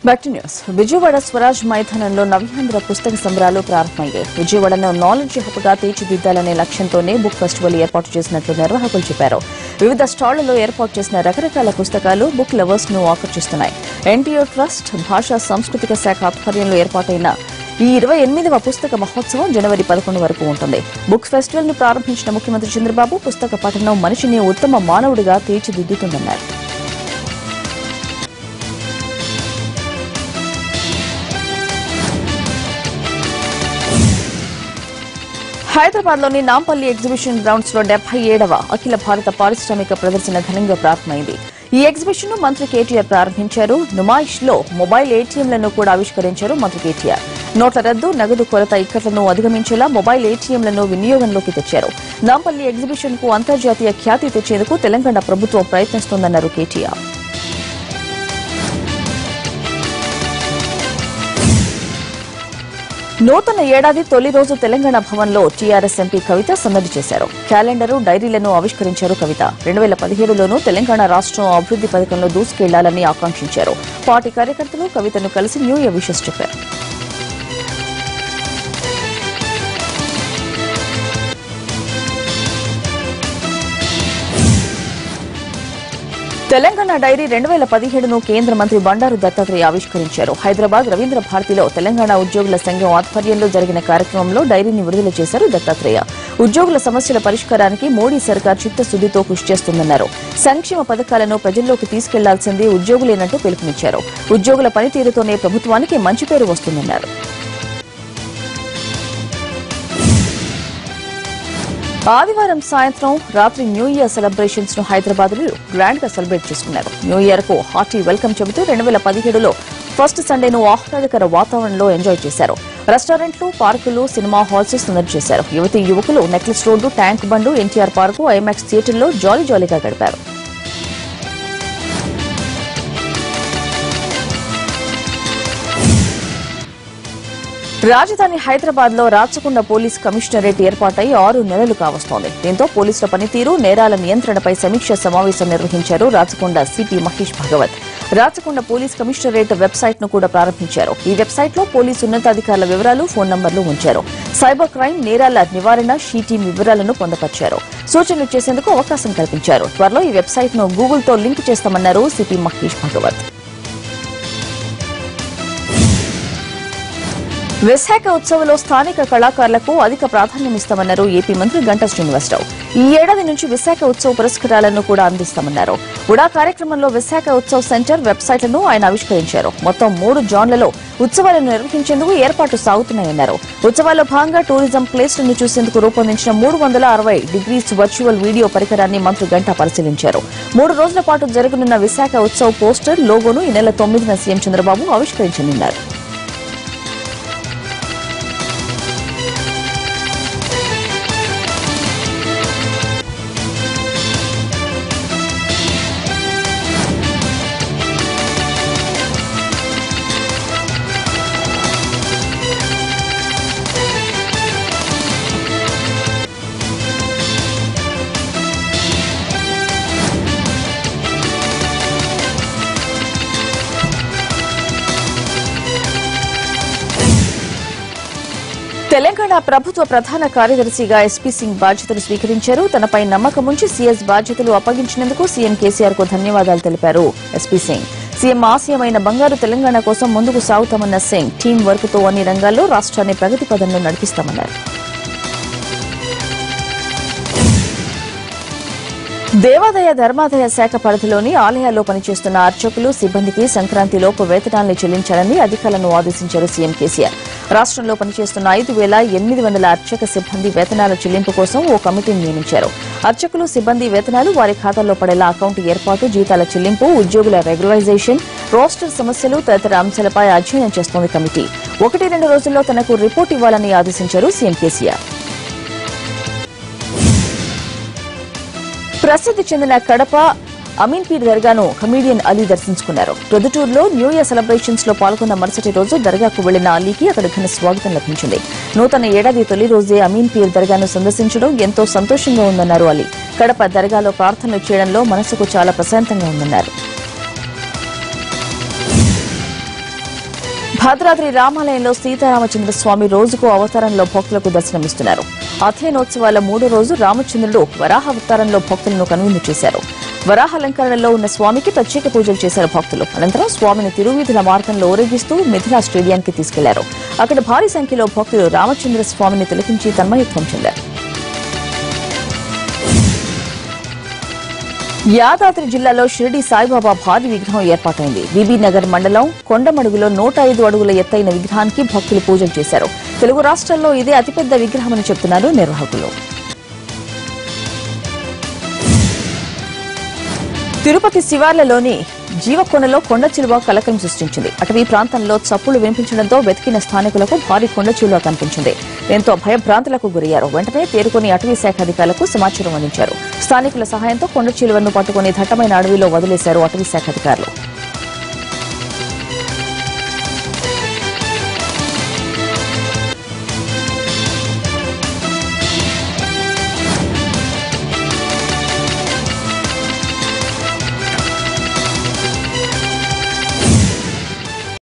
Back to news. Vijayawada Swaraj మైదానంలో నవ్యాంధ్ర పుస్తక సంబరాలు ప్రారంభమయ్యాయి. విజయవాడను నాలెడ్జ్ హబ్ గా తీర్చిదిద్దాలనే లక్ష్యంతోనే బుక్ ఫెస్టివల్ ఏర్పాటు చేసినట్లు నిర్వాహకులు చెప్పారు. వివిధ స్టాళ్లలో ఏర్పాటు చేసిన రకరకాల పుస్తకాలు బుక్ లవర్స్ ను ఆకర్షిస్తున్నాయి. ఎన్టీఆర్ ట్రస్ట్, భాషా సాంస్కృతిక శాఖ ఆధ్వర్యంలో ఏర్పాటైన ఈ 28వ పుస్తక మహోత్సవం జనవరి 11 వరకు ఉంటుంది. బుక్ ఫెస్టివల్ ను ప్రారంభించిన ముఖ్యమంత్రి చంద్రబాబు పుస్తక పఠనం మనిషిని ఉత్తమ మానవుడిగా తీర్చిదిద్దుతుందన్నారు. హైదరాబాద్లోని నాంపల్లి ఎగ్జిబిషన్ గ్రౌండ్స్ లో 77వ అఖిల భారత పారిశ్రామిక ప్రదర్శన ఘనంగా ప్రారంభమైంది. ఈ ఎగ్జిబిషన్ ను మంత్రి కేటీఆర్ ప్రారంభించారు. నుమాయిష్ లో మొబైల్ ఏటీఎంలను కూడా ఆవిష్కరించారు మంత్రి కేటీఆర్. నోట్ల రద్దు, నగదు కొరత ఇక్కట్లను అధిగమించేలా మొబైల్ ఏటీఎంలను వినియోగంలోకి తెచ్చారు. నాంపల్లి ఎగ్జిబిషన్ కు అంతర్జాతీయ ఖ్యాతి తెచ్చేందుకు తెలంగాణ ప్రభుత్వం ప్రయత్నిస్తోందన్నారు కేటీఆర్. నూతన ఏడాది తొలి రోజు తెలంగాణ భవన్లో టీఆర్ఎస్ ఎంపీ కవిత సందడి చేశారు. క్యాలెండరు, డైరీలను ఆవిష్కరించారు కవిత. 2017లోనూ తెలంగాణ రాష్ట్రం అభివృద్ది పథకంలో దూసుకెళ్లాలని ఆకాంక్షించారు. పార్టీ కార్యకర్తలు కవితను కలిసి న్యూ ఇయర్ విషెస్ చెప్పారు. తెలంగాణ డైరీ 2017ను కేంద్ర మంత్రి బండారు దత్తాత్రేయ ఆవిష్కరించారు. హైదరాబాద్ రవీంద్ర భారతిలో తెలంగాణ ఉద్యోగుల సంఘం ఆధ్వర్యంలో జరిగిన కార్యక్రమంలో డైరీని విడుదల చేశారు దత్తాత్రేయ. ఉద్యోగుల సమస్యల పరిష్కారానికి మోడీ సర్కార్ చిత్తశుద్దితో కృషి చేస్తుందన్నారు. సంక్షేమ పథకాలను ప్రజల్లోకి తీసుకెళ్లాల్సింది ఉద్యోగులేనంటూ పిలుపునిచ్చారు. ఉద్యోగుల పనితీరుతోనే ప్రభుత్వానికి మంచి పేరు వస్తుందన్నారు. ఆదివారం సాయంత్రం రాత్రి న్యూ ఇయర్ సెలబ్రేషన్స్ ను హైదరాబాద్ లో గ్రాండ్ గా సెలబ్రేట్ చేసుకున్నారు. న్యూ ఇయర్ కు హార్టీ వెల్కమ్ చెబుతూ 2017లో ఫస్ట్ సండేను ఆహ్లాదకర వాతావరణంలో ఎంజాయ్ చేశారు. రెస్టారెంట్లు, పార్కులు, సినిమా హాల్స్ సందడి చేశారు. యువతీ యువకులు నెక్లెస్ రోడ్డు, ట్యాంక్ బండు, ఎన్టీఆర్ పార్కు, ఐమాక్స్ థియేటర్లో జాలీగా గడిపారు. రాజధాని హైదరాబాద్ లో రాచకొండ పోలీస్ కమిషనరేట్ ఏర్పాటై 6 నెలలు కావస్తోంది. దీంతో పోలీసుల పనితీరు, నేరాల నియంత్రణపై సమీక్ష సమావేశం నిర్వహించారు Rachakonda CP Mahesh Bhagwat. Rachakonda police commissionerate website ను కూడా ప్రారంభించారు. ఈ వెబ్సైట్ లో పోలీసు ఉన్నతాధికారుల వివరాలు, ఫోన్ నంబర్లు ఉంచారు. సైబర్ క్రైమ్, నేరాల నివారణ షీ టీం వివరాలను పొందపరిచారు. సూచనలు చేసేందుకు అవకాశం కల్పించారు. త్వరలో ఈ వెబ్సైట్ ను గూగుల్ తో లింక్ చేస్తామన్నారు సిపి మహేష్ భగవత్. విశాఖ ఉత్సవంలో స్థానిక కళాకారులకు అధిక ప్రాధాన్యమిస్తామన్నారు ఏపీ మంత్రి గంటా శ్రీనివాసరావు. ఈ ఏడాది నుంచి విశాఖ ఉత్సవ పురస్కారాలను కూడా అందిస్తామన్నారు. ఉడా కార్యక్రమంలో విశాఖ ఉత్సవ్ సెంటర్ వెబ్సైట్లను ఆయన ఆవిష్కరించారు. మొత్తం 3 జోన్లలో ఉత్సవాలను నిర్వహించేందుకు ఏర్పాట్లు సాగుతున్నాయన్నారు. ఉత్సవాల్లో భాగంగా టూరిజం ప్లేస్లను చూసేందుకు రూపొందించిన 360 డిగ్రీస్ వర్చువల్ వీడియో పరికరాన్ని మంత్రి గంటా పరిశీలించారు. 3 రోజుల పాటు జరగనున్న విశాఖ ఉత్సవ్ పోస్టర్, లోగోను ఈ నెల 9న సీఎం చంద్రబాబు ఆవిష్కరించనున్నారు. తెలంగాణ ప్రభుత్వ ప్రధాన కార్యదర్శిగా ఎస్పీ సింగ్ బాధ్యతలు స్వీకరించారు. తనపై నమ్మకం ఉంచి సీఎస్ బాధ్యతలు అప్పగించినందుకు సీఎం కేసీఆర్ కు ధన్యవాదాలు తెలిపారు ఎస్పీ సింగ్. సీఎం ఆశయమైన బంగారు తెలంగాణ కోసం ముందుకు సాగుతామన్న సింగ్, టీం వర్క్ తో అన్ని రంగాల్లో రాష్ట్రాన్ని ప్రగతి పదంలో నడిపిస్తామన్నారు. దేవాదాయ ధర్మాదాయ శాఖ పరిధిలోని ఆలయాల్లో పనిచేస్తున్న అర్చకులు, సిబ్బందికి సంక్రాంతిలోపు వేతనాల్ని చెల్లించాలని అధికారులను ఆదేశించారు సీఎం కేసీఆర్. రాష్ట్రంలో పనిచేస్తున్న 5,800 అర్చక సిబ్బంది వేతనాల చెల్లింపు కోసం ఓ కమిటీని నియమించారు. అర్చకులు, సిబ్బంది వేతనాలు వారి ఖాతాల్లో పడేలా అకౌంట్ ఏర్పాటు, జీతాల చెల్లింపు, ఉద్యోగుల రెగ్యులరైజేషన్, రోస్టర్ సమస్యలు తదితర అంశాలపై అధ్యయనం చేస్తోంది కమిటీ. 1-2 రోజుల్లో తనకు రిపోర్ట్ ఇవ్వాలని ఆదేశించారు సీఎం కేసీఆర్. ప్రసిద్ది చెందిన కడప అమీన్పీర్ దర్గాను కమీడియన్ అలీ దర్శించుకున్నారు. ప్రొద్దుటూరులో న్యూ ఇయర్ సెలబ్రేషన్స్ లో పాల్గొన్న మరుసటి రోజు దర్గాకు వెళ్లిన అలీకి అక్కడ ఘన స్వాగతం లభించింది. నూతన ఏడాది తొలి రోజే అమీన్పీర్ దర్గాను సందర్శించడం ఎంతో సంతోషంగా ఉందన్నారు అలీ. కడప దర్గాలో ప్రార్థనలు చేయడంలో మనసుకు చాలా ప్రశాంతంగా ఉందన్నారు. భద్రాద్రి రామాలయంలో సీతారామచంద్ర స్వామి రోజుకు అవతారంలో భక్తులకు దర్శనమిస్తున్నారు. అధ్యయనోత్సవాల 3వ రోజు రామచంద్రుడు వరాహ అవతారంలో భక్తులను కనువిందు చేశారు. వరాహాలంకరణలో ఉన్న స్వామికి ప్రత్యేక పూజలు చేశారు భక్తులు. అనంతరం స్వామిని తిరువీధుల మార్గంలో ఊరేగిస్తూ మిథిలా స్టేడియానికి తీసుకెళ్లారు. అక్కడ భారీ సంఖ్యలో భక్తులు రామచంద్ర స్వామిని తిలకించి తన్మయత్వం చెందారు. యాదాద్రి జిల్లాలో షిరిడి సాయిబాబా భారీ విగ్రహం ఏర్పాటైంది. బీబీ నగర్ మండలం కొండమడుగులో 105 అడుగుల ఎత్తైన విగ్రహానికి భక్తులు పూజలు చేశారు. తెలుగు రాష్ట్రాల్లో ఇదే అతిపెద్ద విగ్రహమని చెబుతున్నారు నిర్వాహకులు. తిరుపతి శివార్లలోని జీవకొండలో కొండ చిలువ కలకలం సృష్టించింది. అటవీ ప్రాంతంలో చప్పులు వినిపించడంతో వెతికిన స్థానికులకు భారీ కొండ చిలువ కనిపించింది. దీంతో భయభ్రాంతులకు గురయ్యారు. వెంటనే తేరుకుని అటవీ శాఖ అధికారులకు సమాచారం అందించారు. స్థానికుల సహాయంతో కొండ చిలువను పట్టుకుని దట్టమైన అడవిలో వదిలేశారు అటవీ శాఖ అధికారులు.